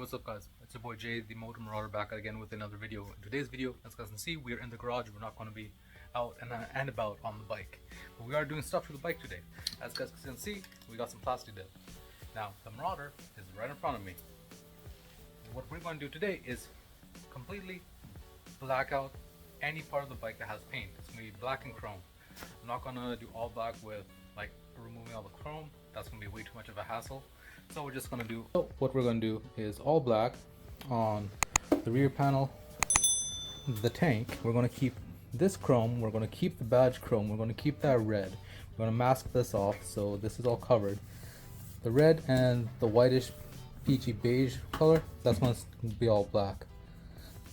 what's up guys, it's your boy Jay, the Motor Marauder, back again with another video. In today's video, as you guys can see, we are in the garage. We're not going to be out and about on the bike, but we are doing stuff to the bike today. As you guys can see, we got some plastidip. Now the Marauder is right in front of me. What we're going to do today is completely black out any part of the bike that has paint. It's going to be black and chrome. I'm not going to do all black with like removing all the chrome. That's going to be way too much of a hassle. So we're just going to do, what we're going to do is all black on the rear panel, the tank. We're going to keep this chrome, we're going to keep the badge chrome, we're going to keep that red. We're going to mask this off so this is all covered. The red and the whitish peachy beige color, that's going to be all black.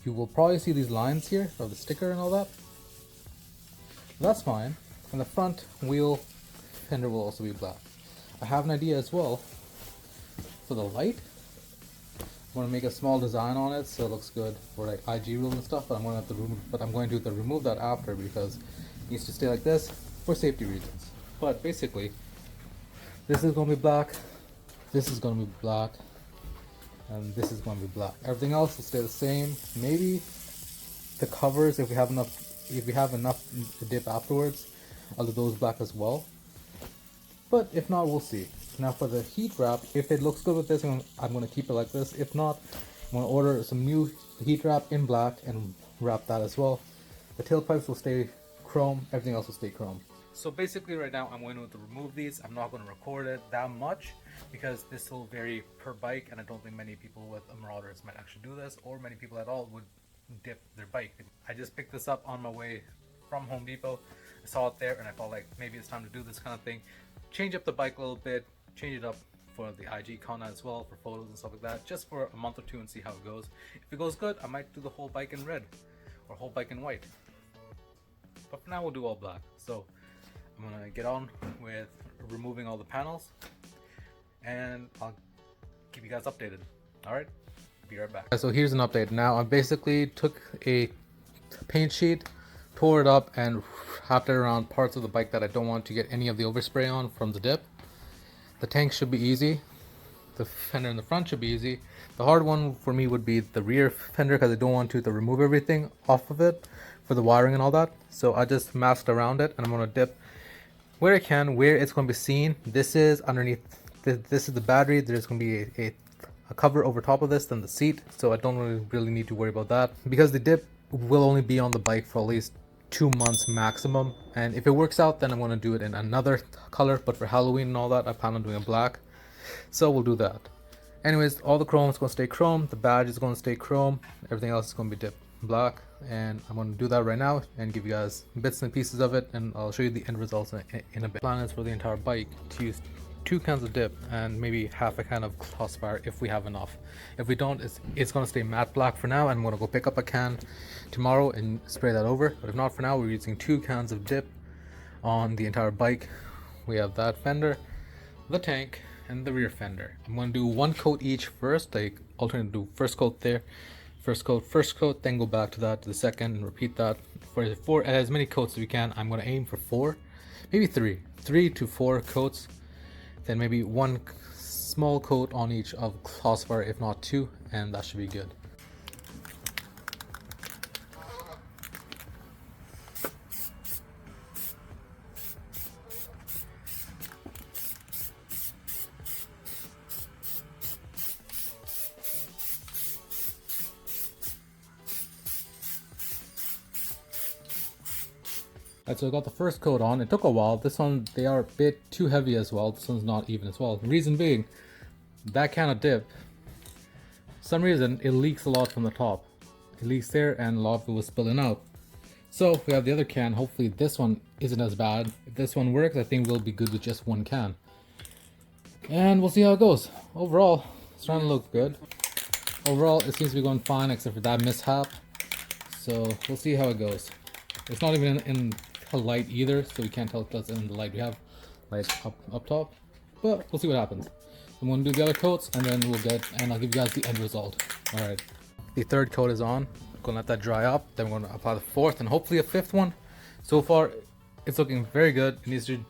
You will probably see these lines here of the sticker and all that. That's fine. And the front wheel fender will also be black. I have an idea as well for the light. I'm going to make a small design on it so it looks good for like IG rules and stuff, but I'm going to have to remove that after because it needs to stay like this for safety reasons. But basically, this is going to be black, this is going to be black, and this is going to be black. Everything else will stay the same. Maybe the covers, if we have enough dip afterwards, I'll do those black as well. But if not, we'll see. Now for the heat wrap, if it looks good with this, I'm going to keep it like this. If not, I'm going to order some new heat wrap in black and wrap that as well. The tailpipes will stay chrome, everything else will stay chrome. So basically right now I'm going to remove these. I'm not going to record it that much because this will vary per bike, and I don't think many people with Marauders might actually do this, or many people at all would dip their bike. I just picked this up on my way from Home Depot. I saw it there and I felt like maybe it's time to do this kind of thing. Change up the bike a little bit, change it up for the IG content as well, for photos and stuff like that, just for a month or two and see how it goes. If it goes good, I might do the whole bike in red or whole bike in white. But for now we'll do all black. So I'm gonna get on with removing all the panels and I'll keep you guys updated. Alright, be right back. So here's an update. Now I basically took a paint sheet, tore it up and wrapped it around parts of the bike that I don't want to get any of the overspray on from the dip. The tank should be easy. The fender in the front should be easy. The hard one for me would be the rear fender because I don't want to remove everything off of it for the wiring and all that. So I just masked around it and I'm going to dip where I can, where it's going to be seen. This is underneath, this is the battery. There's going to be a cover over top of this, then the seat. So I don't really need to worry about that because the dip will only be on the bike for at least 2 months maximum, and if it works out then I'm going to do it in another color, but for Halloween and all that I plan on doing it black, so we'll do that. Anyways, all the chrome is going to stay chrome, the badge is going to stay chrome, everything else is going to be dipped black, and I'm going to do that right now and give you guys bits and pieces of it, and I'll show you the end results in a bit. Plan is for the entire bike to use 2 cans of dip and maybe half a can of Crossfire if we have enough. If we don't, it's going to stay matte black for now, and I'm going to go pick up a can tomorrow and spray that over. But if not, for now we're using 2 cans of dip on the entire bike. We have that fender, the tank, and the rear fender. I'm going to do 1 coat each first, like alternate, do first coat there, first coat, then go back to that, to the second, and repeat that for as many coats as we can. I'm going to aim for 4, maybe 3 to 4 coats. Then maybe 1 small coat on each of Crossfire, if not 2, and that should be good. Alright, so I got the first coat on. It took a while. This one, they are a bit too heavy as well. This one's not even as well. The reason being, that can of dip, for some reason it leaks a lot from the top. It leaks there and a lot of it was spilling out. So we have the other can. Hopefully this one isn't as bad. If this one works, I think we'll be good with just 1 can. And we'll see how it goes. Overall, it's starting to look good. Overall, it seems to be going fine except for that mishap. So we'll see how it goes. It's not even in a light either, so we can't tell if that's in the light. We have lights up top, but we'll see what happens. I'm going to do the other coats and then I'll give you guys the end result. Alright, the 3rd coat is on. I'm going to let that dry up, then we're going to apply the 4th and hopefully a 5th one. So far it's looking very good. It needs to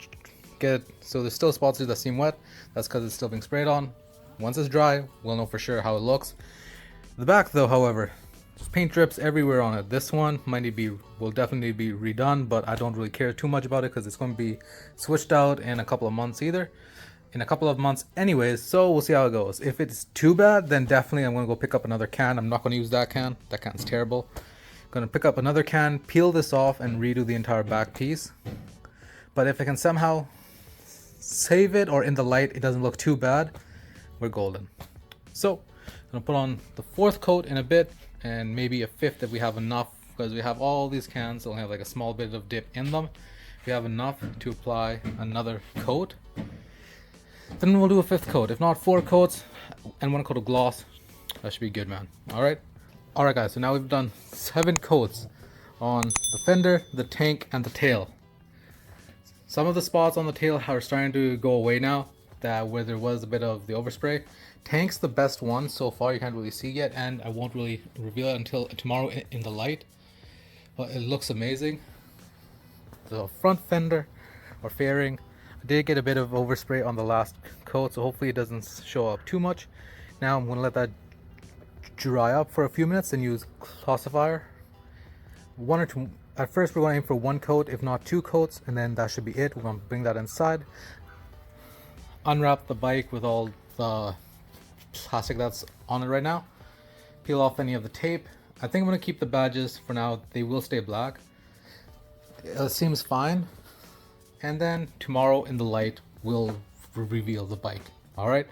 get, so there's still spots here that seem wet. That's because it's still being sprayed on. Once it's dry, we'll know for sure how it looks. The back though, however, paint drips everywhere on it. This one will definitely be redone, but I don't really care too much about it because it's going to be switched out in a couple of months anyways, so we'll see how it goes. If it's too bad, then definitely I'm going to go pick up another can. I'm not going to use that can. That can's terrible. I'm going to pick up another can, peel this off, and redo the entire back piece. But if I can somehow save it, or in the light it doesn't look too bad, we're golden. So I'm going to put on the 4th coat in a bit, and maybe a 5th if we have enough, because we have all these cans, they'll have like a small bit of dip in them. If we have enough to apply another coat, then we'll do a 5th coat. If not, 4 coats and 1 coat of gloss. That should be good, man. Alright guys, so now we've done 7 coats on the fender, the tank, and the tail. Some of the spots on the tail are starting to go away now, where there was a bit of the overspray. Tank's the best one so far. You can't really see yet, and I won't really reveal it until tomorrow in the light, but it looks amazing. The front fender or fairing, I did get a bit of overspray on the last coat, so hopefully it doesn't show up too much. Now I'm going to let that dry up for a few minutes and use classifier. 1 or 2. At first we're going to aim for 1 coat, if not 2 coats, and then that should be it. We're going to bring that inside, unwrap the bike with all the plastic that's on it right now, peel off any of the tape. I think I'm going to keep the badges for now. They will stay black. It seems fine. And then tomorrow in the light we'll reveal the bike. Alright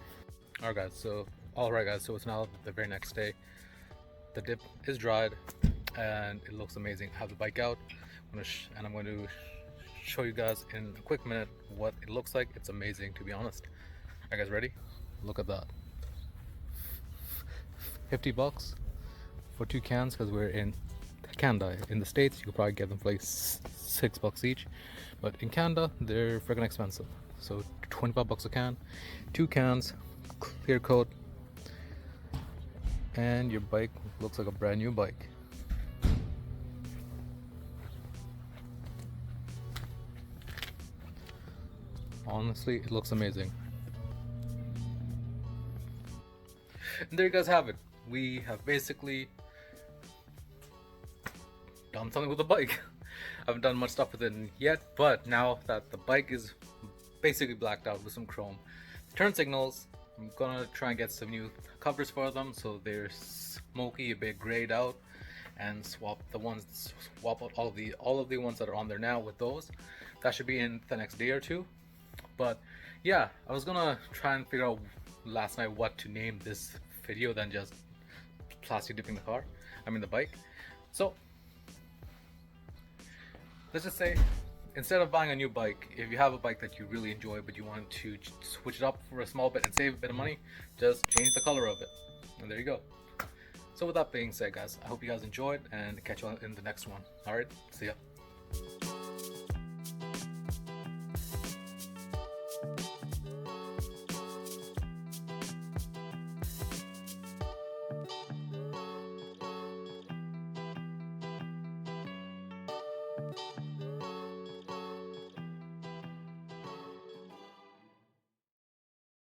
guys, so it's now the very next day. The dip is dried and it looks amazing. I have the bike out, and I'm going to show you guys in a quick minute what it looks like. It's amazing, to be honest. Are you guys ready? Look at that. $50 for 2 cans, because we're in Canada. In the States you could probably get them for like $6 each, but in Canada they're freaking expensive. So $25 a can, 2 cans, clear coat, and your bike looks like a brand new bike. Honestly, it looks amazing. And there you guys have it. We have basically done something with the bike. I haven't done much stuff with it yet, but now that the bike is basically blacked out with some chrome, turn signals, I'm gonna try and get some new covers for them so they're smoky, a bit grayed out, and swap out all of the ones that are on there now with those. That should be in the next day or 2. But yeah, I was gonna try and figure out last night what to name this video than just plastic dipping the bike. So let's just say, instead of buying a new bike, if you have a bike that you really enjoy but you want to switch it up for a small bit and save a bit of money, just change the color of it, and there you go. So with that being said, guys, I hope you guys enjoyed, and catch you in the next one. Alright, see ya.